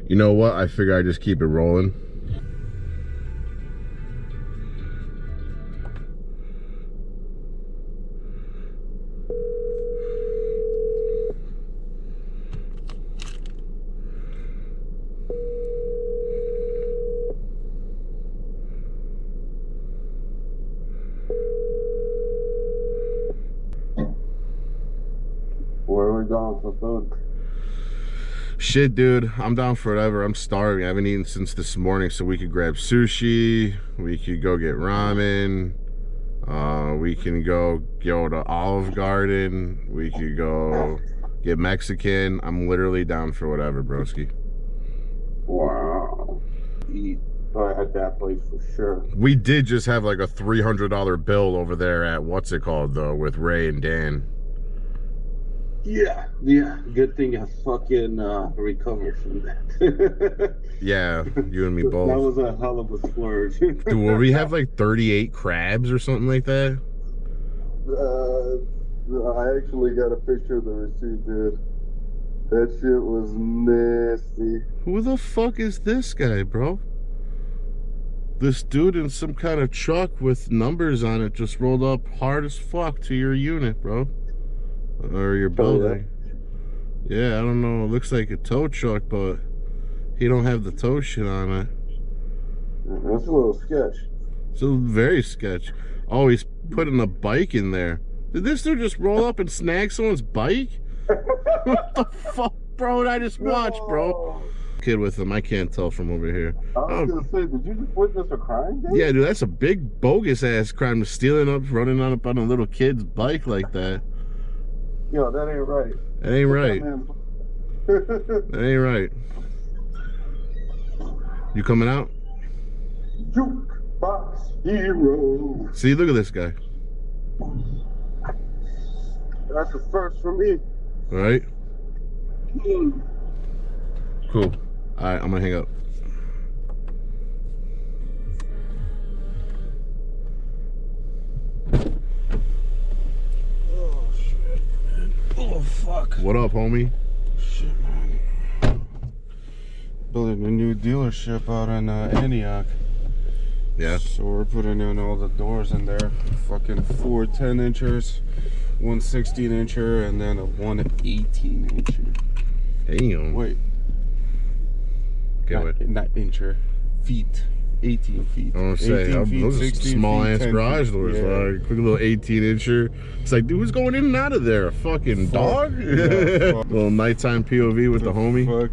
You know what? I figure I just keep it rolling. Where are we going for food? Shit, dude, I'm down for whatever. I'm starving. I haven't eaten since this morning, so we could grab sushi. We could go get ramen. We can go to Olive Garden. We could go get Mexican. I'm literally down for whatever, broski. Wow. Eat. I had that place for sure. We did just have like a $300 bill over there at what's it called though, with Ray and Dan. Yeah. Good thing I fucking recovered from that. Yeah, you and me both. That was a hell of a splurge. Dude, will we have like 38 crabs or something like that? I actually got a picture of the receipt, dude. That shit was nasty. Who the fuck is this guy, bro? This dude in some kind of truck with numbers on it just rolled up hard as fuck to your unit, bro. Or your building. Yeah, I don't know. It looks like a tow truck, but he don't have the tow shit on it. That's a little sketch. It's a very sketch. Oh, he's putting a bike in there. Did this dude just roll up and snag someone's bike? What the fuck, bro? Did I just watch, bro? Kid with him. I can't tell from over here. I was gonna say, did you just witness a crime, dude? Yeah, dude, that's a big bogus ass crime. Stealing up, running up on a little kid's bike like that. Yo, that ain't right. That ain't right. That ain't right. You coming out? Jukebox hero. See, look at this guy. That's a first for me. All right. Cool. All right, I'm gonna hang up. Oh shit, man. Oh fuck. What up, homie? Shit, man. Building a new dealership out in Antioch. Yeah. So we're putting in all the doors in there. Fucking 4 10-inchers, 1 16-incher, and then a 1 18-incher. Damn. Wait. Okay, not incher. Feet. 18 feet. I want to say, those are small ass garage doors. Yeah. Like, quick little 18-incher. It's like, dude, who's going in and out of there? A fucking dog? Yeah, Little nighttime POV with the homie. Fuck,